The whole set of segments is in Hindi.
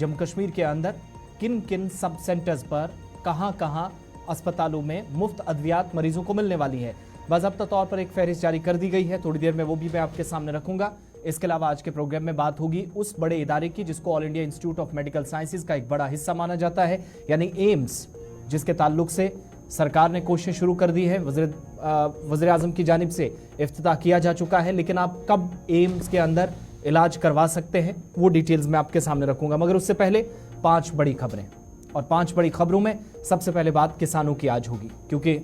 जम्मू कश्मीर के अंदर किन किन सब सेंटर्स पर कहां अस्पतालों में मुफ्त अद्वियात मरीजों को मिलने वाली है। बाज़ाब्ता तौर पर एक फहरिस्त जारी कर दी गई है, थोड़ी देर में वो भी मैं आपके सामने रखूंगा। इसके अलावा आज के प्रोग्राम में बात होगी उस बड़े इदारे की जिसको all India institute of medical sciences का एक बड़ा हिस्सा माना जाता है, यानी एम्स, जिसके ताल्लुक से सरकार ने कोशिश शुरू कर दी है। वज़ीर आज़म की जानिब से इफ्तिताह किया जा चुका है, लेकिन आप कब एम्स के अंदर इलाज करवा सकते हैं वो डिटेल्स मैं आपके सामने रखूंगा। मगर उससे पहले 5 बड़ी खबरें, और 5 बड़ी खबरों में सबसे पहले बात किसानों की आज होगी, क्योंकि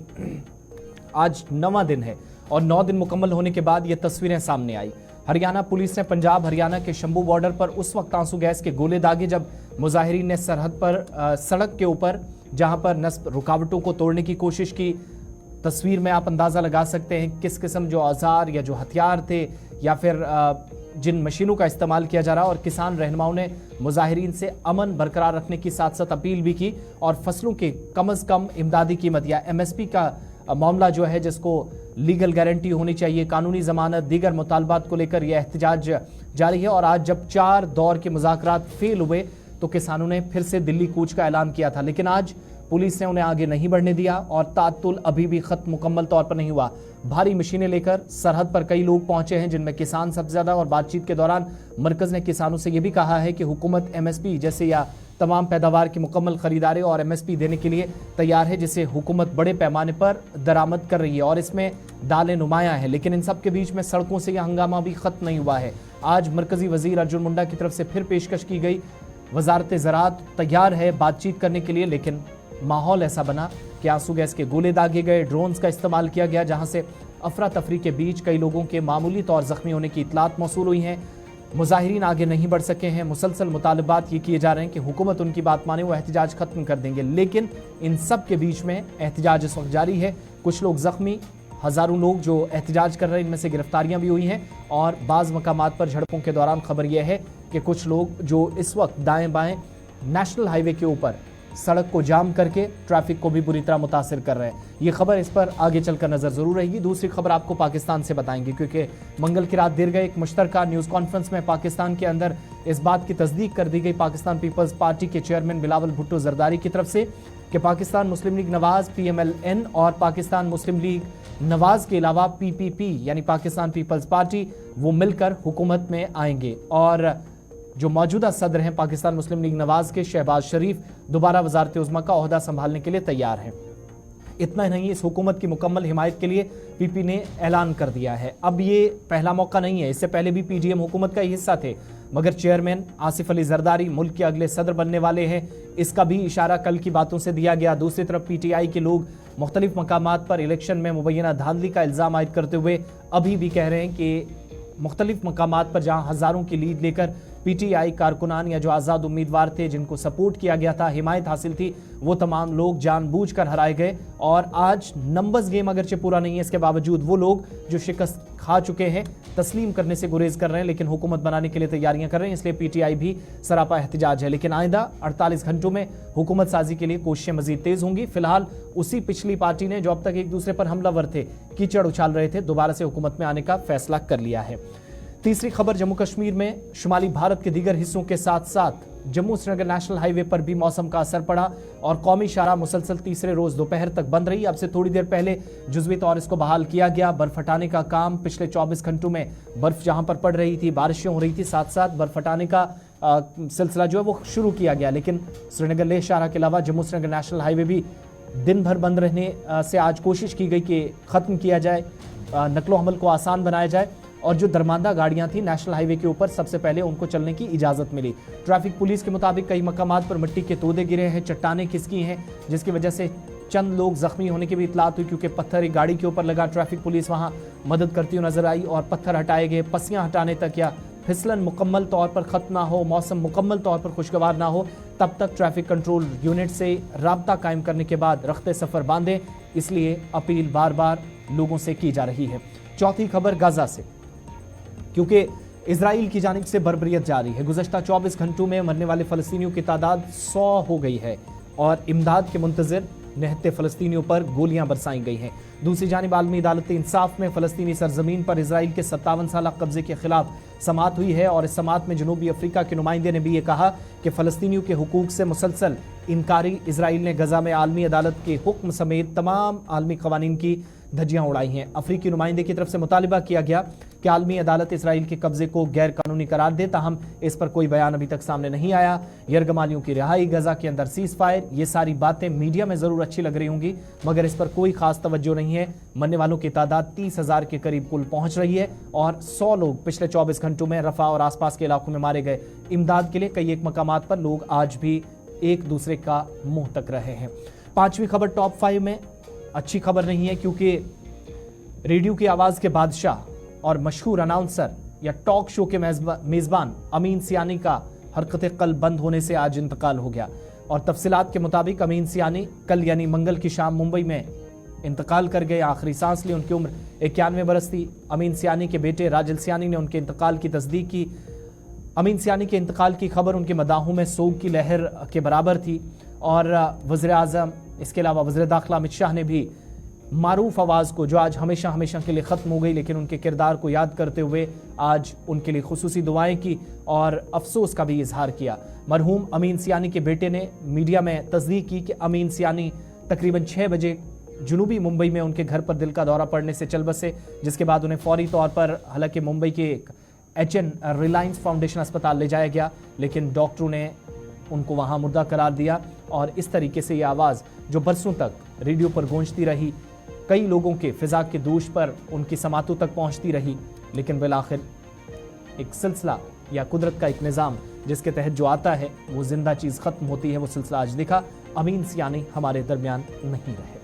आज 9वां दिन है और 9 दिन मुकम्मल होने के बाद ये तस्वीरें सामने आई। हरियाणा पुलिस ने पंजाब हरियाणा के शंभू बॉर्डर पर उस वक्त आंसू गैस के गोले दागे जब मुजाहिरीन ने सरहद पर सड़क के ऊपर जहां पर नस्ब रुकावटों को तोड़ने की कोशिश की। तस्वीर में आप अंदाज़ा लगा सकते हैं किस किस्म जो औजार या जो हथियार थे या फिर जिन मशीनों का इस्तेमाल किया जा रहा, और किसान रहनुमाओं ने मुजाहिरीन से अमन बरकरार रखने की साथ साथ अपील भी की और फसलों के कम अज़ कम इमदादी कीमत या MSP का मामला जो है, जिसको लीगल गारंटी होनी चाहिए, कानूनी जमानत, दीगर मुतालबात को लेकर यह एहतजाज जारी है। और आज जब 4 दौर के मुज़ाकरात फेल हुए तो किसानों ने फिर से दिल्ली कूच का ऐलान किया था, लेकिन आज पुलिस ने उन्हें आगे नहीं बढ़ने दिया और तातुल अभी भी खत्म मुकम्मल तौर पर नहीं हुआ। भारी मशीनें लेकर सरहद पर कई लोग पहुंचे हैं, जिनमें किसान सबसे ज्यादा। और बातचीत के दौरान मरकज ने किसानों से यह भी कहा है कि हुकूमत MSP जैसे या तमाम पैदावार की मुकम्मल खरीदारी और MSP देने के लिए तैयार है, जिसे हुकूमत बड़े पैमाने पर दरामद कर रही है और इसमें दालें नुमायां हैं। लेकिन इन सब के बीच में सड़कों से यह हंगामा भी खत्म नहीं हुआ है। आज मरकजी वजीर अर्जुन मुंडा की तरफ से फिर पेशकश की गई। वजारत ज़राअत तैयार है बातचीत करने के लिए, लेकिन माहौल ऐसा बना कि आंसू गैस के गोले दागे गए, ड्रोन्स का इस्तेमाल किया गया, जहां से अफरा तफरी के बीच कई लोगों के मामूली तौर जख्मी होने की इतलात मौसूल हुई हैं। मुजाहिरीन आगे नहीं बढ़ सके हैं। मुसलसल मुतालबात ये किए जा रहे हैं कि हुकूमत उनकी बात माने, वो एहतजाज खत्म कर देंगे, लेकिन इन सब के बीच में एहतजाज इस वक्त जारी है। कुछ लोग जख्मी, हज़ारों लोग जो एहतजाज कर रहे हैं, इनमें से गिरफ्तारियां भी हुई हैं और बाज़ मकामात पर झड़पों के दौरान खबर यह है कि कुछ लोग जो इस वक्त दाएं बाएं नेशनल हाईवे के ऊपर सड़क को जाम करके ट्रैफिक को भी बुरी तरह मुतासिर कर रहे हैं। ये खबर, इस पर आगे चलकर नजर जरूर रहेगी। दूसरी खबर आपको पाकिस्तान से बताएंगे, क्योंकि मंगल की रात देर गए एक मुश्तरका न्यूज़ कॉन्फ्रेंस में पाकिस्तान के अंदर इस बात की तस्दीक कर दी गई पाकिस्तान पीपल्स पार्टी के चेयरमैन बिलावल भुट्टो जरदारी की तरफ से कि पाकिस्तान मुस्लिम लीग नवाज PMLN और पाकिस्तान मुस्लिम लीग नवाज के अलावा PPP यानी पाकिस्तान पीपल्स पार्टी, वो मिलकर हुकूमत में आएंगे। और जो मौजूदा सदर हैं पाकिस्तान मुस्लिम लीग नवाज के, शहबाज शरीफ, दोबारा वजारत उज़्मा का ओहदा संभालने के लिए तैयार हैं। इतना ही नहीं, इस हुकूमत की मुकम्मल हिमायत के लिए PP ने ऐलान कर दिया है। अब ये पहला मौका नहीं है, इससे पहले भी PDM हुकूमत का ही हिस्सा थे, मगर चेयरमैन आसिफ अली जरदारी मुल्क के अगले सदर बनने वाले हैं, इसका भी इशारा कल की बातों से दिया गया। दूसरी तरफ PTI के लोग मुख्तलिफ मकामात पर इलेक्शन में मुबैना धांधली का इल्ज़ाम आयद करते हुए अभी भी कह रहे हैं कि मुख्तलिफ मकामात पर जहां हज़ारों की लीड लेकर PTI कारकुनान या जो आज़ाद उम्मीदवार थे, जिनको सपोर्ट किया गया था, हिमायत हासिल थी, वो तमाम लोग जानबूझकर हराए गए। और आज नंबर्स गेम अगरचे पूरा नहीं है, इसके बावजूद वो लोग जो शिकस्त खा चुके हैं तस्लीम करने से गुरेज कर रहे हैं, लेकिन हुकूमत बनाने के लिए तैयारियां कर रहे हैं। इसलिए PTI भी सरापा एहतजाज है। लेकिन आइंदा 48 घंटों में हुकूमत साजी के लिए कोशिशें मजीद तेज होंगी। फिलहाल उसी पिछली पार्टी ने जो अब तक एक दूसरे पर हमलावर थे, कीचड़ उछाल रहे थे, दोबारा से हुकूमत में आने का फैसला कर लिया है। तीसरी खबर, जम्मू कश्मीर में शुमाली भारत के दीगर हिस्सों के साथ साथ जम्मू श्रीनगर नेशनल हाईवे पर भी मौसम का असर पड़ा और कौमी शाहराह मुसलसल तीसरे रोज दोपहर तक बंद रही। अब से थोड़ी देर पहले जुज़वी तौर इसको बहाल किया गया। बर्फ हटाने का काम पिछले 24 घंटों में बर्फ जहां पर पड़ रही थी, बारिशें हो रही थी, साथ साथ बर्फ हटाने का सिलसिला जो है वो शुरू किया गया। लेकिन श्रीनगर लेह शाहराह के अलावा जम्मू श्रीनगर नेशनल हाईवे भी दिन भर बंद रहने से आज कोशिश की गई कि ख़त्म किया जाए, नकलो हमल को आसान बनाया जाए और जो दरमांदा गाड़ियां थी नेशनल हाईवे के ऊपर सबसे पहले उनको चलने की इजाज़त मिली। ट्रैफिक पुलिस के मुताबिक कई मकामात पर मिट्टी के तोदे गिरे हैं, चट्टानें खिसकी हैं, जिसकी वजह से चंद लोग जख्मी होने की भी इतलात हुई, क्योंकि पत्थर एक गाड़ी के ऊपर लगा। ट्रैफिक पुलिस वहां मदद करती हुई नजर आई और पत्थर हटाए गए। पस्सियां हटाने तक या फिसलन मुकम्मल तौर पर ख़त्म ना हो, मौसम मुकम्मल तौर पर खुशगवार ना हो, तब तक ट्रैफिक कंट्रोल यूनिट से राब्ता कायम करने के बाद रखते सफ़र बांधें। इसलिए अपील बार बार लोगों से की जा रही है। चौथी खबर गाजा से, क्योंकि इजराइल की जानिब से बर्बरियत जारी है। गुज़श्ता 24 घंटों में मरने वाले फ़लस्तीनियों की तादाद 100 हो गई है और इमदाद के मुंतज़िर निहत्थे फ़लस्तीनियों पर गोलियां बरसाई गई हैं। दूसरी जानिब आलमी अदालत इंसाफ में फ़लस्तीनी सरजमीन पर इसराइल के 57 साल कब्जे के खिलाफ समात हुई है और इस समात में जनूबी अफ्रीका के नुमाइंदे ने भी ये कहा कि फ़लस्तीनियों के हुकूक से मुसलसल इनकारी इसराइल ने गजा में आलमी अदालत के हुक्म समेत तमाम आलमी कवानीन की धज्जियां उड़ाई हैं। अफ्रीकी नुमाइंदे की तरफ से मुतालिबा किया गया कि आलमी अदालत इसराइल के कब्जे को गैर कानूनी करार दे, ताहम इस पर कोई बयान अभी तक सामने नहीं आया। यरगमालियों की रिहाई, गजा के अंदर सीज फायर, ये सारी बातें मीडिया में जरूर अच्छी लग रही होंगी, मगर इस पर कोई खास तवज्जो नहीं है। मरने वालों की तादाद 30,000 के करीब कुल पहुंच रही है और 100 लोग पिछले 24 घंटों में रफा और आसपास के इलाकों में मारे गए। इमदाद के लिए कई एक मकामात पर लोग आज भी एक दूसरे का मुंह तक रहे हैं। पांचवी खबर टॉप 5 में अच्छी खबर नहीं है, क्योंकि रेडियो की आवाज के बादशाह और मशहूर अनाउंसर या टॉक शो के मेजबान अमीन सियानी का हरकत कल्ब बंद होने से आज इंतकाल हो गया और तफसीलात के मुताबिक अमीन सियानी कल यानी मंगल की शाम मुंबई में इंतकाल कर गए। आखिरी सांस ली। उनकी उम्र 91 बरस थी। अमीन सियानी के बेटे राजल सियानी ने उनके इंतकाल की तस्दीक की। अमीन सियानी के इंतकाल की खबर उनके मदाहों में सोग की लहर के बराबर थी और वज़ीर आज़म, इसके अलावा वज़ीर दाखिला अमित शाह ने भी मारूफ आवाज़ को, जो आज हमेशा हमेशा के लिए ख़त्म हो गई, लेकिन उनके किरदार को याद करते हुए आज उनके लिए खुसूसी दुआएं की और अफसोस का भी इजहार किया। मरहूम अमीन सियानी के बेटे ने मीडिया में तस्दीक की कि अमीन सियानी तकरीबन 6 बजे जुनूबी मुंबई में उनके घर पर दिल का दौरा पड़ने से चल बसे, जिसके बाद उन्हें फौरी तौर पर हालांकि मुंबई के एक HN रिलायंस फाउंडेशन अस्पताल ले जाया गया, लेकिन डॉक्टरों ने उनको वहां मुर्दा करार दिया और इस तरीके से ये आवाज़ जो बरसों तक रेडियो पर गूंजती रही, कई लोगों के फिजा के दोष पर उनकी समातों तक पहुंचती रही, लेकिन बिलाखिर एक सिलसिला या कुदरत का एक निज़ाम जिसके तहत जो आता है वो जिंदा चीज़ ख़त्म होती है। वो सिलसिला आज दिखा। अमीन सियानी हमारे दरमियान नहीं रहे।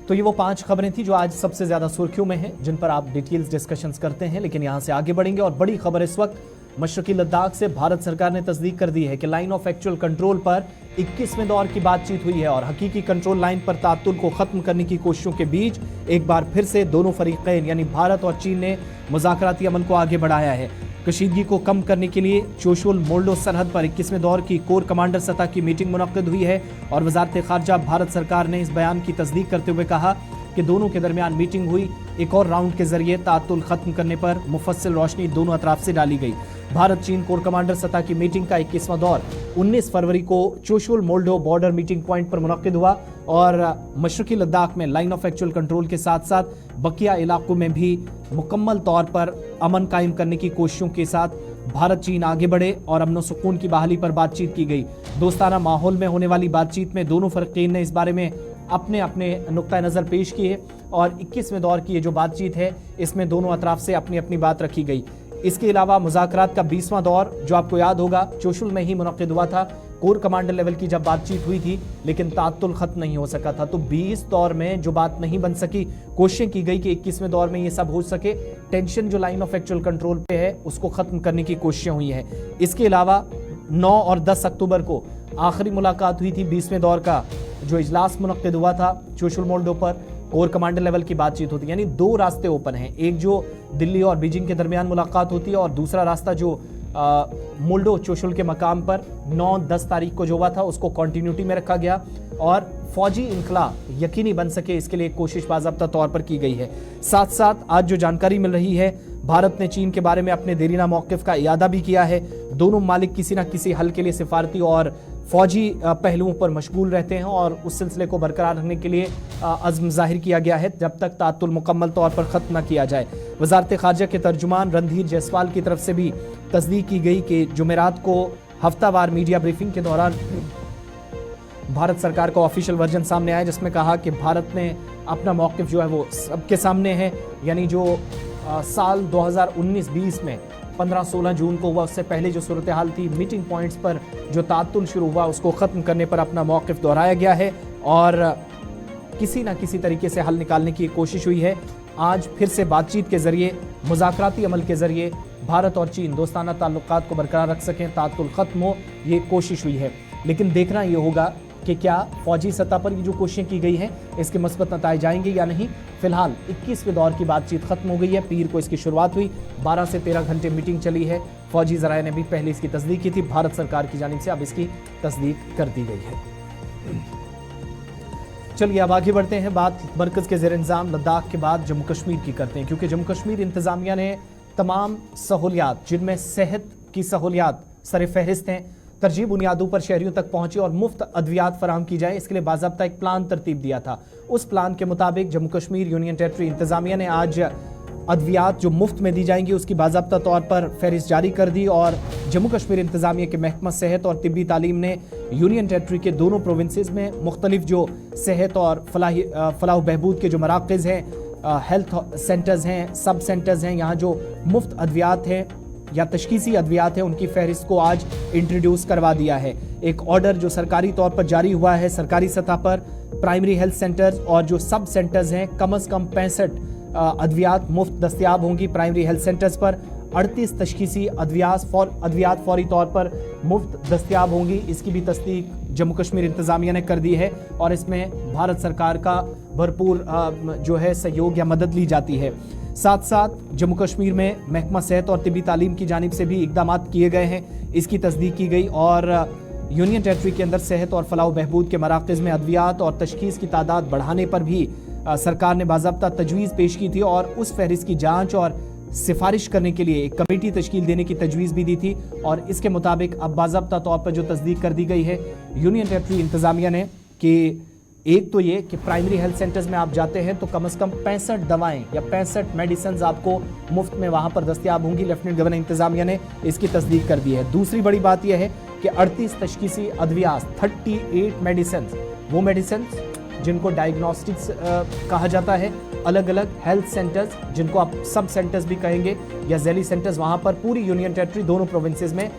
तो ये वो 5 खबरें थी जो आज सबसे ज्यादा सुर्खियों में हैं, जिन पर आप डिटेल्स डिस्कशंस करते हैं, लेकिन यहां से आगे बढ़ेंगे और बड़ी खबर इस वक्त मशरकी लद्दाख से भारत सरकार ने तस्दीक कर दी है कि लाइन ऑफ एक्चुअल कंट्रोल पर 21वें दौर की बातचीत हुई है और हकीकी कंट्रोल लाइन पर तातुल को खत्म करने की कोशिशों के बीच एक बार फिर से दोनों फरीकैन यानी भारत और चीन ने मुज़ाकराती अमल को आगे बढ़ाया है। कशीदगी को कम करने के लिए चोशुल मोल्डो सरहद पर 21वें दौर की कोर कमांडर सतह की मीटिंग मुनक्किद हुई है और वजारत खारजा भारत सरकार ने इस बयान की तस्दीक करते हुए कहा कि दोनों के दरमियान मीटिंग हुई। एक और राउंड के जरिए तातुल खत्म करने पर मुफस्सिल रोशनी दोनों अतराफ से डाली गई। भारत चीन कोर कमांडर सतह की मीटिंग का 21वां दौर 19 फरवरी को चोशुल मोल्डो बॉर्डर मीटिंग पॉइंट पर मुनक्किद हुआ और मशरकी लद्दाख में लाइन ऑफ एक्चुअल कंट्रोल के साथ साथ बकिया इलाकों में भी मुकम्मल तौर पर अमन कायम करने की कोशिशों के साथ भारत चीन आगे बढ़े और अमन सुकून की बहाली पर बातचीत की गई। दोस्ताना माहौल में होने वाली बातचीत में दोनों फरीकैन ने इस बारे में अपने अपने नुक्ता नज़र पेश किए और 21वें दौर की ये जो बातचीत है इसमें दोनों अतराफ से अपनी अपनी बात रखी गई। इसके अलावा मुज़ाकरात का 20वां दौर जो आपको याद होगा चोशुल में ही मुनक्किद हुआ था। कोर कमांडर लेवल की जब बातचीत हुई थी लेकिन तातुल खत्म नहीं हो सका था, तो 20 दौर में जो बात नहीं बन सकी, कोशिशें की गई कि 21वें दौर में ये सब हो सके। टेंशन जो लाइन ऑफ एक्चुअल कंट्रोल पे है उसको खत्म करने की कोशिशें हुई हैं। इसके अलावा 9 और 10 अक्टूबर को आखिरी मुलाकात हुई थी 20वें दौर का जो इजलास मुनक्किद हुआ था चोशुल मोल्डो पर। कोर कमांडर लेवल की बातचीत होती है, यानी 2 रास्ते ओपन हैं, एक जो दिल्ली और बीजिंग के दरमियान मुलाकात होती है और दूसरा रास्ता जो मोल्डो चोशुल के मकाम पर 9-10 तारीख को जो हुआ था उसको कॉन्टिन्यूटी में रखा गया और फौजी इनकला यकीनी बन सके इसके लिए कोशिश बाज़ाब्ता तौर पर की गई है। साथ साथ आज जो जानकारी मिल रही है, भारत ने चीन के बारे में अपने देरीना मौक़िफ़ का इयादा भी किया है। दोनों मालिक किसी न किसी हल के लिए सिफारती और फौजी पहलुओं पर मशगूल रहते हैं और उस सिलसिले को बरकरार रखने के लिए अज़्म जाहिर किया गया है जब तक तातुल मुकम्मल तौर पर ख़त्म न किया जाए। वज़ारत ख़ारजा के तर्जुमान रणधीर जायसवाल की तरफ से भी तस्दीक की गई कि जुमेरात को हफ्तावार मीडिया ब्रीफिंग के दौरान भारत सरकार का ऑफिशियल वर्जन सामने आया जिसमें कहा कि भारत ने अपना मौक़िफ़ जो है वो सबके सामने है, यानी जो साल 2019-20 में 15-16 जून को हुआ उससे पहले जो सूरत हाल थी, मीटिंग पॉइंट्स पर जो तातुल शुरू हुआ उसको ख़त्म करने पर अपना मौक़िफ़ दोहराया गया है और किसी न किसी तरीके से हल निकालने की कोशिश हुई है। आज फिर से बातचीत के ज़रिए, मुज़ाकराती अमल के ज़रिए भारत और चीन दोस्ताना ताल्लुकात को बरकरार रख सकें, तातुल ख़त्म हो, ये कोशिश हुई है। लेकिन देखना ये होगा कि क्या फौजी सतह पर ये जो कोशिशें की गई हैं इसके मस्बत नताइज आएंगे या नहीं। फिलहाल 21वें दौर की बातचीत खत्म हो गई है। पीर को इसकी शुरुआत हुई, 12 से 13 घंटे मीटिंग चली है। फौजी ज़राए ने भी पहले इसकी तस्दीक की थी, भारत सरकार की जानिब से अब इसकी तस्दीक कर दी गई है। चलिए अब आगे बढ़ते हैं, बात मरकज के ज़ेर इंतज़ाम लद्दाख के बाद जम्मू कश्मीर की करते हैं, क्योंकि जम्मू कश्मीर इंतज़ामिया ने तमाम सहूलियात, जिनमें सेहत की सहूलियात सर फहरिस्त हैं, तरजीह बुनियादों पर शहरियों तक पहुंचे और मुफ्त अद्वियात फराहम की जाए, इसके लिए बाज़ाब्ता एक प्लान तरतीब दिया था। उस प्लान के मुताबिक जम्मू कश्मीर यूनियन टेरिटरी इंतज़ामिया ने आज अद्वियात जो मुफ्त में दी जाएंगी उसकी बाज़ाब्ता तौर पर फहरिस्त जारी कर दी। और जम्मू कश्मीर इंतज़ामिया के महकमा सेहत और तिब्बी तालीम ने यूनियन टेरिटरी के दोनों प्रोविंसेस में मुख्तलिफ जो सेहत और फलाह बहबूद के जो मराकज़ हैं, हेल्थ सेंटर्स हैं, सब सेंटर्स हैं, यहाँ जो मुफ्त अद्वियात हैं या तशखीसी अद्वियात है उनकी फहरिस्त को आज इंट्रोड्यूस करवा दिया है। एक ऑर्डर जो सरकारी तौर पर जारी हुआ है, सरकारी सतह पर प्राइमरी हेल्थ सेंटर्स और जो सब सेंटर्स हैं कम से कम 65 अद्वियात मुफ्त दस्तयाब होंगी। प्राइमरी हेल्थ सेंटर्स पर 38 तशखीसी अद्वियात फौरी तौर पर मुफ्त दस्तयाब होंगी। इसकी भी तस्दीक जम्मू कश्मीर इंतज़ामिया ने कर दी है और इसमें भारत सरकार का भरपूर जो है सहयोग या मदद ली जाती है। साथ साथ जम्मू कश्मीर में महकमा सेहत और तिब्बी तालीम की जानिब से भी इकदाम किए गए हैं, इसकी तस्दीक की गई। और यूनियन टेरिटरी के अंदर सेहत और फलाह बहबूद के मराकज़ में अद्वियात और तशखीस की तादाद बढ़ाने पर भी सरकार ने बाज़ाब्ता तजवीज़ पेश की थी और उस फहरिस्त की जांच और सिफारिश करने के लिए एक कमेटी तश्कील देने की तजवीज़ भी दी थी। और इसके मुताबिक अब बाज़ाब्ता तौर पर जो तस्दीक कर दी गई है यूनियन टेरिटरी इंतज़ामिया ने कि एक तो ये कि प्राइमरी हेल्थ सेंटर्स में आप जाते हैं तो कम से कम 65 दवाएं या 65 मेडिसिन आपको मुफ्त में वहां पर दस्तयाब होंगी। लेफ्टिनेंट गवर्नर इंतज़ामिया ने इसकी तस्दीक कर दी है। दूसरी बड़ी बात यह है कि 38 तशखीसी अद्वियात, 38 मेडिसिन, वो मेडिसिन जिनको डायग्नोस्टिक्स कहा जाता है, अलग अलग हेल्थ सेंटर्स जिनको आप सब सेंटर्स भी कहेंगे या जैली सेंटर्स, वहां पर पूरी यूनियन टेरिटरी दोनों प्रोविंसेस में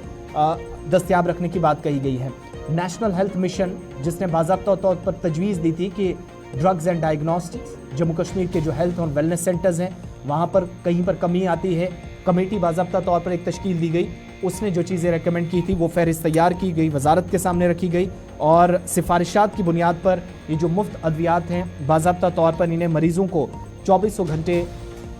दस्तयाब रखने की बात कही गई है। नेशनल हेल्थ मिशन जिसने बाज़ाब्ता तौर पर तजवीज़ दी थी कि drugs and diagnostics Jammu Kashmir के जो हेल्थ और वेलनेस सेंटर्स हैं वहाँ पर कहीं पर कमी आती है, कमेटी बाज़ाब्ता तौर पर एक तश्कील दी गई, उसने जो चीज़ें रेकमेंड की थी वो फहरिस्त तैयार की गई, वजारत के सामने रखी गई और सिफारिशात की बुनियाद पर ये जो मुफ्त अद्वियात हैं बाज़ाब्ता तौर पर इन्हें मरीज़ों को 2400 घंटे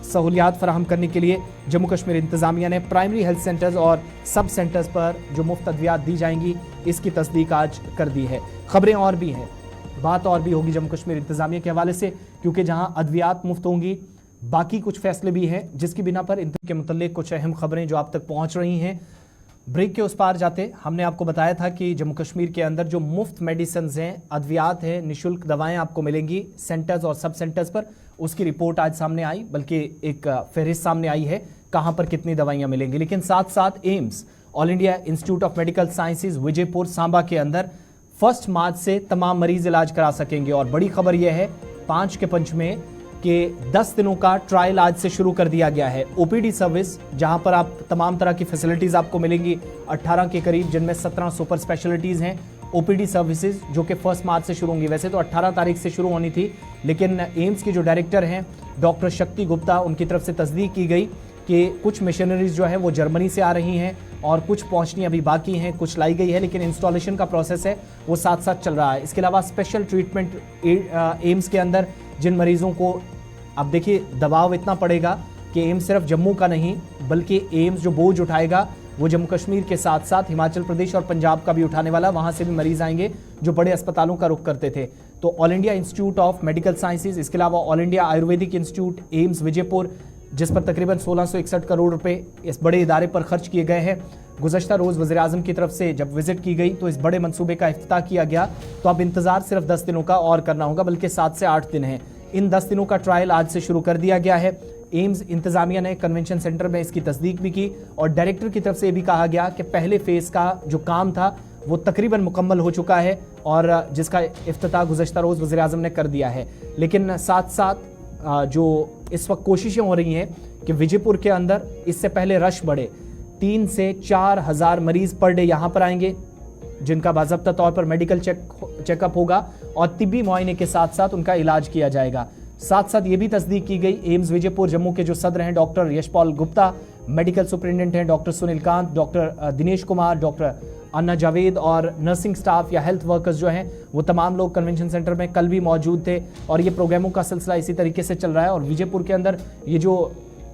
सहूलियात फराहम करने के लिए जम्मू कश्मीर इंतज़ामिया ने प्राइमरी हेल्थ सेंटर्स और सब सेंटर्स पर जो मुफ्त अद्वियात दी जाएंगी इसकी तस्दीक आज कर दी है। खबरें और भी हैं, बात और भी होगी जम्मू कश्मीर इंतज़ामिया के हवाले से, क्योंकि जहां अद्वियात मुफ्त होंगी बाकी कुछ फैसले भी हैं जिसकी बिना पर इनके मुतल्लिक कुछ अहम खबरें जो आप तक पहुँच रही हैं। ब्रेक के उस पार जाते हमने आपको बताया था कि जम्मू कश्मीर के अंदर जो मुफ्त मेडिसिन हैं, अद्वियात हैं, निशुल्क दवाएं आपको मिलेंगी सेंटर्स और सब सेंटर्स पर, उसकी रिपोर्ट आज सामने आई, बल्कि एक फहरिस्त सामने आई है कहां पर कितनी दवाइयां मिलेंगी। लेकिन साथ साथ AIIMS, all India institute of medical sciences Vijaypur Samba के अंदर 1 मार्च से तमाम मरीज इलाज करा सकेंगे। और बड़ी खबर यह है 5 के पंच में कि 10 दिनों का ट्रायल आज से शुरू कर दिया गया है। ओपीडी सर्विस जहां पर आप तमाम तरह की फैसिलिटीज आपको मिलेंगी, 18 के करीब, जिनमें 17 सुपर स्पेशलिटीज हैं। ओपीडी सर्विसेज जो कि 1 मार्च से शुरू होंगी, वैसे तो 18 तारीख से शुरू होनी थी, लेकिन एम्स की जो डायरेक्टर हैं डॉक्टर शक्ति गुप्ता, उनकी तरफ से तस्दीक की गई कि कुछ मशीनरीज जो है वो जर्मनी से आ रही हैं और कुछ पहुंचनी अभी बाकी हैं, कुछ लाई गई है, लेकिन इंस्टॉलेशन का प्रोसेस है वो साथ साथ चल रहा है। इसके अलावा स्पेशल ट्रीटमेंट एम्स के अंदर जिन मरीजों को, अब देखिए दबाव इतना पड़ेगा कि एम्स सिर्फ जम्मू का नहीं बल्कि एम्स जो बोझ उठाएगा वो जम्मू कश्मीर के साथ साथ हिमाचल प्रदेश और पंजाब का भी उठाने वाला, वहां से भी मरीज आएंगे जो बड़े अस्पतालों का रुख करते थे। तो all India institute of medical sciences, इसके अलावा all India Ayurvedic institute AIIMS Vijaypur, जिस पर तकरीबन 1661 करोड़ रुपए इस बड़े इदारे पर खर्च किए गए हैं। गुज़श्ता रोज़ वज़ीर-ए-आज़म की तरफ से जब विजिट की गई तो इस बड़े मंसूबे का इफ्तिताह किया गया। तो अब इंतजार सिर्फ 10 दिनों का और करना होगा, बल्कि 7 से 8 दिन है। इन 10 दिनों का ट्रायल आज से शुरू कर दिया गया है। एम्स इंतजामिया ने कन्वेंशन सेंटर में इसकी तस्दीक भी की और डायरेक्टर की तरफ से भी कहा गया कि पहले फेज का जो काम था वो तकरीबन मुकम्मल हो चुका है और जिसका इफ्तिताह गुज़श्ता रोज़ वज़ीर-ए-आज़म ने कर दिया है। लेकिन साथ साथ जो इस वक्त कोशिशें हो रही हैं कि विजयपुर के अंदर इससे पहले रश बढ़े, 3 से 4 हज़ार मरीज़ पर डे यहाँ पर आएंगे जिनका बाज़ाब्ता तौर पर मेडिकल चेकअप होगा और तिब्बी मुआयने के साथ साथ उनका इलाज किया जाएगा। साथ साथ ये भी तस्दीक की गई, एम्स विजयपुर जम्मू के जो सदर हैं doctor Yashpal Gupta, medical superintendent हैं doctor Sunil Kant, doctor Dinesh Kumar, doctor Anna Javed और नर्सिंग स्टाफ या हेल्थ वर्कर्स जो हैं वो तमाम लोग कन्वेंशन सेंटर में कल भी मौजूद थे और ये प्रोग्रामों का सिलसिला इसी तरीके से चल रहा है। और विजयपुर के अंदर ये जो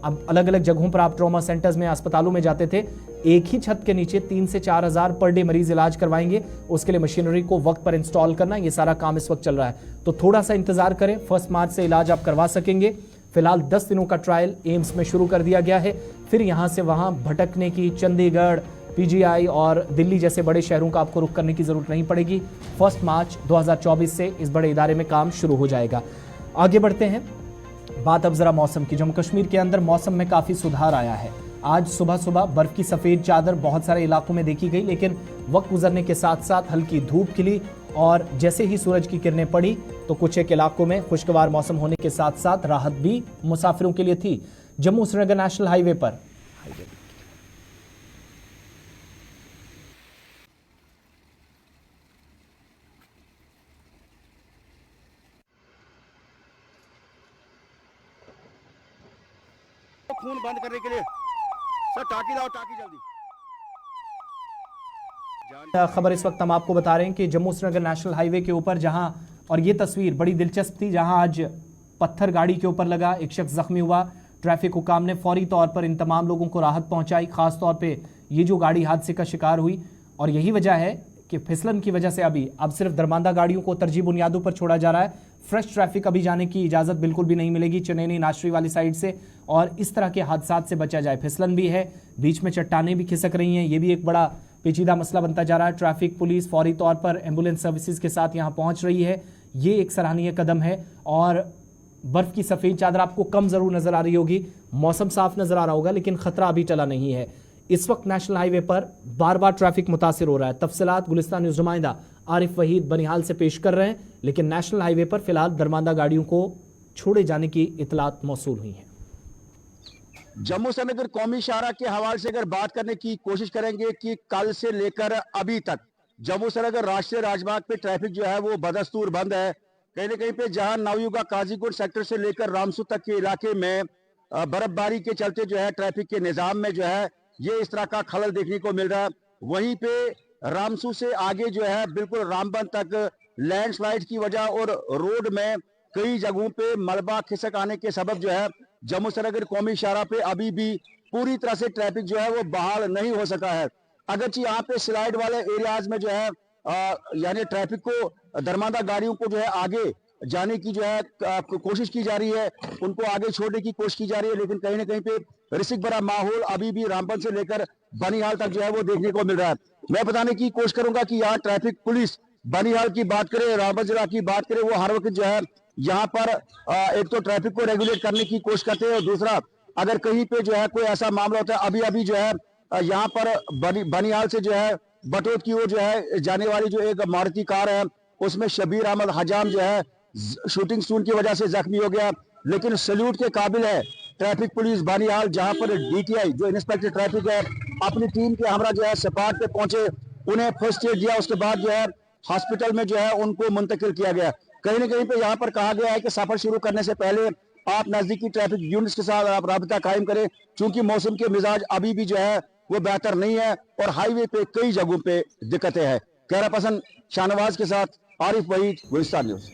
अब अलग अलग जगहों पर आप ट्रॉमा सेंटर्स में, अस्पतालों में जाते थे, एक ही छत के नीचे 3 से 4 हज़ार पर डे मरीज इलाज करवाएंगे। उसके लिए मशीनरी को वक्त पर इंस्टॉल करना, ये सारा काम इस वक्त चल रहा है। तो थोड़ा सा इंतजार करें, 1 मार्च से इलाज आप करवा सकेंगे। फिलहाल 10 दिनों का ट्रायल एम्स में शुरू कर दिया गया है। फिर यहां से वहां भटकने की, चंडीगढ़, पीजीआई और दिल्ली जैसे बड़े शहरों का आपको रुख करने की जरूरत नहीं पड़ेगी। 1 मार्च 2024 से इस बड़े इदारे में काम शुरू हो जाएगा। आगे बढ़ते हैं, बात अब जरा मौसम की। जम्मू कश्मीर के अंदर मौसम में काफी सुधार आया है। आज सुबह सुबह बर्फ की सफेद चादर बहुत सारे इलाकों में देखी गई, लेकिन वक्त गुजरने के साथ साथ हल्की धूप खिली और जैसे ही सूरज की किरणें पड़ी तो कुछ एक इलाकों में खुशगवार मौसम होने के साथ साथ राहत भी मुसाफिरों के लिए थी। जम्मू श्रीनगर नेशनल हाईवे पर खून बंद करने के लिए सर टाकी लाओ, टाकी जल्दी। खबर इस वक्त हम आपको बता रहे हैं कि जम्मू श्रीनगर नेशनल हाईवे के ऊपर जहां, और ये तस्वीर बड़ी दिलचस्प थी, जहां आज पत्थर गाड़ी के ऊपर लगा, एक शख्स जख्मी हुआ। ट्रैफिक हुकाम ने फौरी तौर पर इन तमाम लोगों को राहत पहुंचाई, खास तौर पे ये जो गाड़ी हादसे का शिकार हुई। और यही वजह है कि फिसलन की वजह से अब सिर्फ दरमांदा गाड़ियों को तरजीह बुनियादों पर छोड़ा जा रहा है। फ्रेश ट्रैफिक अभी जाने की इजाज़त बिल्कुल भी नहीं मिलेगी चनैनी नाशरी वाली साइड से, और इस तरह के हादसात से बचा जाए। फिसलन भी है, बीच में चट्टानें भी खिसक रही हैं, ये भी एक बड़ा पेचीदा मसला बनता जा रहा है। ट्रैफिक पुलिस फौरी तौर पर एम्बुलेंस सर्विसेज के साथ यहाँ पहुँच रही है, ये एक सराहनीय कदम है। और बर्फ़ की सफ़ेद चादर आपको कम ज़रूर नज़र आ रही होगी, मौसम साफ नज़र आ रहा होगा, लेकिन ख़तरा अभी टला नहीं है। इस वक्त नेशनल हाईवे पर बार बार ट्रैफिक मुतासिर हो रहा है। तफसीलात गुलिस्तान न्यूज़ नुमाइंदा आरिफ वहीद बनिहाल से पेश कर रहे हैं, लेकिन नेशनल हाईवे पर फिलहाल दरमांदा गाड़ियों को छोड़े जाने की इतलात मौसूल हुई है। जम्मू श्रीनगर कौमी शाहरा के हवाले से अगर बात करने की कोशिश करेंगे कि कल से लेकर अभी तक जम्मू श्रीनगर राष्ट्रीय राजमार्ग पे ट्रैफिक जो है वो बदस्तूर बंद है। कहीं ना कहीं पे जहां नवयुगा काजीगुंड सेक्टर से लेकर रामसू तक के इलाके में बर्फबारी के चलते जो है ट्रैफिक के निजाम में जो है ये इस तरह का खलल देखने को मिल रहा है। वहीं पे रामसू से आगे जो है बिल्कुल रामबन तक लैंडस्लाइड की वजह और रोड में कई जगहों पे मलबा खिसक आने के सबब जो है जम्मू श्रीनगर कौमी शाहरा पे अभी भी पूरी तरह से ट्रैफिक जो है वो बहाल नहीं हो सका है। अगरचे यहाँ पे स्लाइड वाले एरियाज में जो है यानी ट्रैफिक को दरमांदा गाड़ियों को जो है आगे जाने की जो है कोशिश की जा रही है, उनको आगे छोड़ने की कोशिश की जा रही है, लेकिन कहीं ना कहीं पे रिस्क भरा माहौल अभी भी रामबन से लेकर बनिहाल तक जो है वो देखने को मिल रहा है। मैं बताने की कोशिश करूंगा कि यहाँ ट्रैफिक पुलिस बनिहाल की बात करें, रामबन जिला की बात करें, वो हर वक्त जो है यहाँ पर एक तो ट्रैफिक को रेगुलेट करने की कोशिश करते हैं, और दूसरा अगर कहीं पे जो है कोई ऐसा मामला होता है, अभी जो है यहाँ पर बनिहाल से जो है बटोत की ओर जो है जाने वाली जो एक मारुति कार है उसमें शबीर अहमद हजाम जो है शूटिंग स्टून की वजह से जख्मी हो गया। लेकिन सल्यूट के काबिल है ट्रैफिक पुलिस बनिहाल, जहां पर डीटीआई जो इंस्पेक्टर ट्रैफिक है अपनी टीम के हमरा जो है स्पॉट पे पहुंचे, उन्हें फर्स्ट एड दिया, उसके बाद जो है हॉस्पिटल में जो है उनको मुंतकिल किया गया। कहीं ना कहीं पे यहाँ पर कहा गया है कि सफर शुरू करने से पहले आप नजदीकी ट्रैफिक यूनिट्स के साथ आप राबता कायम करें, क्योंकि मौसम के मिजाज अभी भी जो है वो बेहतर नहीं है और हाईवे पे कई जगहों पे दिक्कतें हैं। कैरा पसंद शाहनवाज के साथ आरिफ वहीद, गुलिस्तान न्यूज़।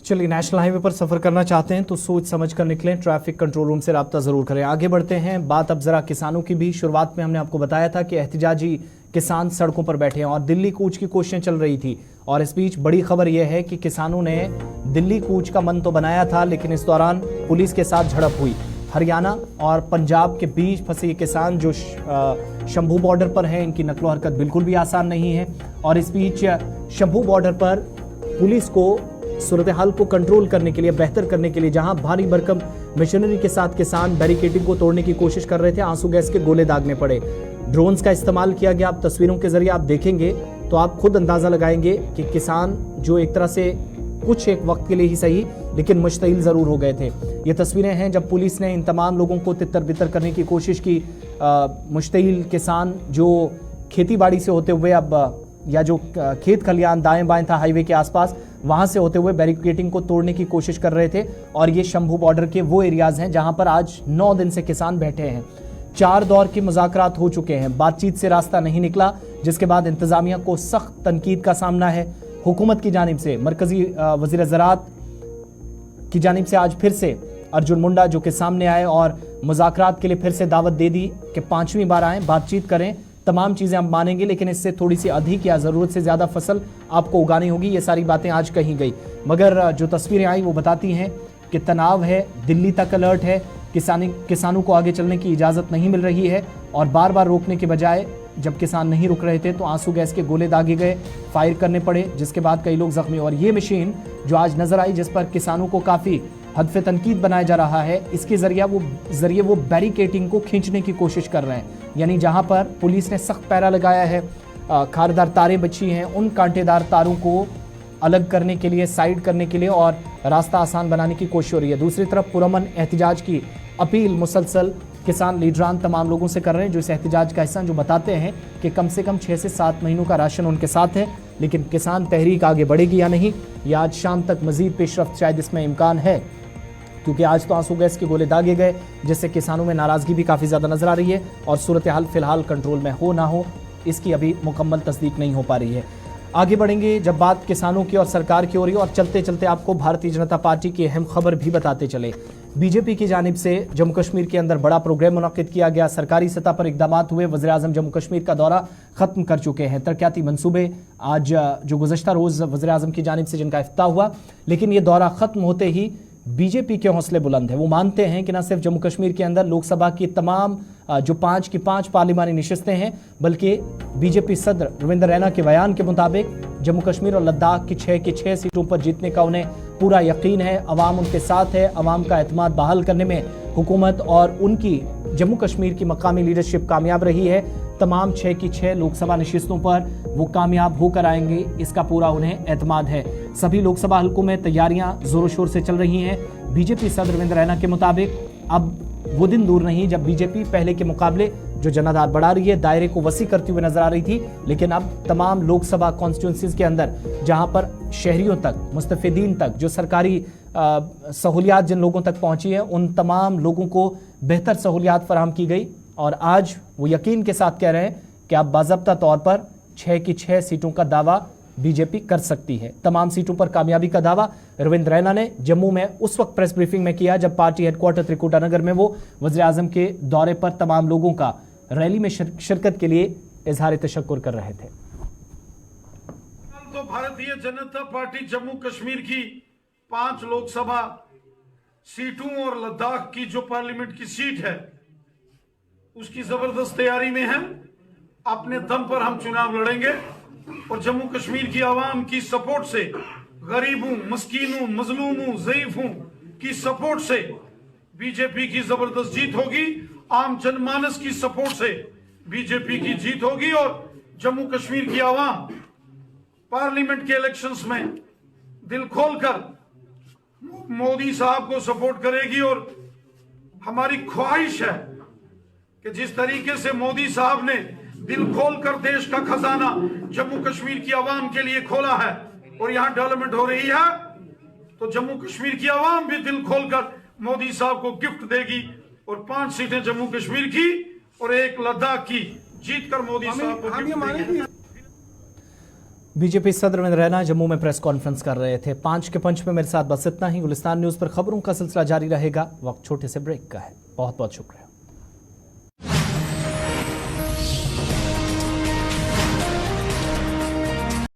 चलिए, नेशनल हाईवे पर सफर करना चाहते हैं तो सोच समझ कर निकलें, ट्रैफिक कंट्रोल रूम से राब्ता जरूर करें। आगे बढ़ते हैं, बात अब जरा किसानों की भी। शुरुआत में हमने आपको बताया था कि एहतिजाजी किसान सड़कों पर बैठे हैं और दिल्ली कूच की कोशिशें चल रही थी, और इस बीच बड़ी खबर यह है कि किसानों ने दिल्ली कूच का मन तो बनाया था, लेकिन इस दौरान पुलिस के साथ झड़प हुई। हरियाणा और पंजाब के बीच फंसे ये किसान जो शंभू बॉर्डर पर हैं, इनकी नकलो हरकत बिल्कुल भी आसान नहीं है। और इस बीच शंभू बॉर्डर पर पुलिस को सूरत हाल को कंट्रोल करने के लिए, बेहतर करने के लिए, जहां भारी भरकम मशीनरी के साथ किसान बैरिकेडिंग को तोड़ने की कोशिश कर रहे थे, आंसू गैस के गोले दागने पड़े, ड्रोन्स का इस्तेमाल किया गया। आप तस्वीरों के जरिए आप देखेंगे तो आप खुद अंदाजा लगाएंगे कि किसान जो एक तरह से कुछ एक वक्त के लिए ही सही लेकिन मुश्तइल जरूर हो गए थे। ये तस्वीरें हैं जब पुलिस ने इन तमाम लोगों को तितर बितर करने की कोशिश की। मुश्तइल किसान जो खेती बाड़ी से होते हुए या जो खेत खलियान दाएं बाएं था हाईवे के आसपास, वहां से होते हुए बैरिकेडिंग को तोड़ने की कोशिश कर रहे थे। और ये शंभू बॉर्डर के वो एरियाज हैं जहां पर आज 9 दिन से किसान बैठे हैं। 4 दौर के मुज़ाकरात हो चुके हैं, बातचीत से रास्ता नहीं निकला, जिसके बाद इंतजामिया को सख्त तनकीद का सामना है। हुकूमत की जानिब से मरकजी वज़ीर ज़राअत की जानिब से आज फिर से अर्जुन मुंडा जो कि सामने आए और मुज़ाकरात के लिए फिर से दावत दे दी कि 5वीं बार आएँ, बातचीत करें, तमाम चीज़ें हम मानेंगे, लेकिन इससे थोड़ी सी अधिक या ज़रूरत से ज़्यादा फसल आपको उगानी होगी। ये सारी बातें आज कही गई, मगर जो तस्वीरें आई वो बताती हैं कि तनाव है, दिल्ली तक अलर्ट है, किसानों को आगे चलने की इजाज़त नहीं मिल रही है और बार बार रोकने के बजाय जब किसान नहीं रुक रहे थे तो आंसू गैस के गोले दागे गए, फायर करने पड़े, जिसके बाद कई लोग जख्मी। और ये मशीन जो आज नजर आई जिस पर किसानों को काफ़ी हदफ तनकीद बनाया जा रहा है, इसके जरिए वो बैरिकेटिंग को खींचने की कोशिश कर रहे हैं। यानी जहां पर पुलिस ने सख्त पैरा लगाया है, खारदार तारें बची हैं, उन कांटेदार तारों को अलग करने के लिए, साइड करने के लिए और रास्ता आसान बनाने की कोशिश हो रही है। दूसरी तरफ पुरअमन एहतजाज की अपील मुसलसल किसान लीडरान तमाम लोगों से कर रहे हैं जो इस एहतजाज का हिस्सा, जो बताते हैं कि कम से कम 6 से 7 महीनों का राशन उनके साथ है। लेकिन किसान तहरीक आगे बढ़ेगी या नहीं, या आज शाम तक मजीद पेशरफ्त शायद इसमें इम्कान है, क्योंकि आज तो आंसू गैस के गोले दागे गए, जिससे किसानों में नाराजगी भी काफ़ी ज़्यादा नजर आ रही है और सूरत हाल फिलहाल कंट्रोल में हो ना हो इसकी अभी मुकम्मल तस्दीक नहीं हो पा रही है। आगे बढ़ेंगे जब बात किसानों की और सरकार की हो रही है, और चलते चलते आपको भारतीय जनता पार्टी की अहम खबर भी बताते चले। बीजेपी की जानिब से जम्मू कश्मीर के अंदर बड़ा प्रोग्राम मुनक्किद किया गया, सरकारी सतह पर इकदामात हुए, वज़ीर आज़म जम्मू कश्मीर का दौरा ख़त्म कर चुके हैं। तरक्याती मंसूबे आज जो गुज़श्ता रोज़ वज़ीर आज़म की जानिब से जिनका इफ्ताह हुआ, लेकिन ये दौरा ख़त्म होते ही बीजेपी के हौसले बुलंद है। वो मानते हैं कि न सिर्फ जम्मू कश्मीर के अंदर लोकसभा की तमाम जो 5 की 5 पार्लिमानी नशिस्तें हैं, बल्कि बीजेपी सदर रविंद्र रैना के बयान के मुताबिक जम्मू कश्मीर और लद्दाख की 6 की 6 सीटों पर जीतने का उन्हें पूरा यकीन है। अवाम उनके साथ है, अवाम का एतमाद बहाल करने में हुकूमत और उनकी जम्मू कश्मीर की मकामी लीडरशिप कामयाब रही है। तमाम 6 की 6 लोकसभा नशिस्तों पर वो कामयाब होकर आएंगे, इसका पूरा उन्हें एतमाद है। सभी लोकसभा हल्कों में तैयारियां जोरों शोर से चल रही हैं। बीजेपी सदर रविंद्र रैना के मुताबिक अब वो दिन दूर नहीं जब बीजेपी पहले के मुकाबले जो जनाधार बढ़ा रही है, दायरे को वसी करती हुए नजर आ रही थी, लेकिन अब तमाम लोकसभा कॉन्स्टिट्यूंसीज के अंदर जहां पर शहरियों तक, मुस्तफिदीन तक, जो सरकारी सहूलियात जिन लोगों तक पहुंची है, उन तमाम लोगों को बेहतर सहूलियात फराहम की गई। और आज वो यकीन के साथ कह रहे हैं कि अब बाज़ाब्ता तौर पर 6 की 6 सीटों का दावा बीजेपी कर सकती है। तमाम सीटों पर कामयाबी का दावा रविंद्र रैना ने जम्मू में उस वक्त प्रेस ब्रीफिंग में किया जब पार्टी हेडक्वार्टर त्रिकुटा नगर में वो वज़ीर आज़म के दौरे पर तमाम लोगों का रैली में शिरकत के लिए इजहार तशक्कुर कर रहे थे। तो भारतीय जनता पार्टी जम्मू कश्मीर की 5 लोकसभा सीटों और लद्दाख की जो पार्लियामेंट की सीट है उसकी जबरदस्त तैयारी में है। अपने दम पर हम चुनाव लड़ेंगे और जम्मू कश्मीर की आवाम की सपोर्ट से, गरीबों, मस्कीनों, मजलूमों, ज़ईफों की सपोर्ट से बीजेपी की जबरदस्त जीत होगी। आम जनमानस की सपोर्ट से बीजेपी की जीत होगी और जम्मू कश्मीर की आवाम पार्लियामेंट के इलेक्शंस में दिल खोलकर मोदी साहब को सपोर्ट करेगी। और हमारी ख्वाहिश है कि जिस तरीके से मोदी साहब ने दिल खोलकर देश का खजाना जम्मू कश्मीर की आवाम के लिए खोला है और यहां डेवलपमेंट हो रही है, तो जम्मू कश्मीर की आवाम भी दिल खोलकर मोदी साहब को गिफ्ट देगी और 5 सीटें जम्मू कश्मीर की और 1 लद्दाख की जीतकर मोदी साहब को गिफ्ट देंगे। बीजेपी सदर रविंद्र रैना जम्मू में प्रेस कॉन्फ्रेंस कर रहे थे। 5 के पंच में मेरे साथ बस इतना ही। गुलिस्तान न्यूज पर खबरों का सिलसिला जारी रहेगा। वक्त छोटे से ब्रेक का है। बहुत बहुत शुक्रिया।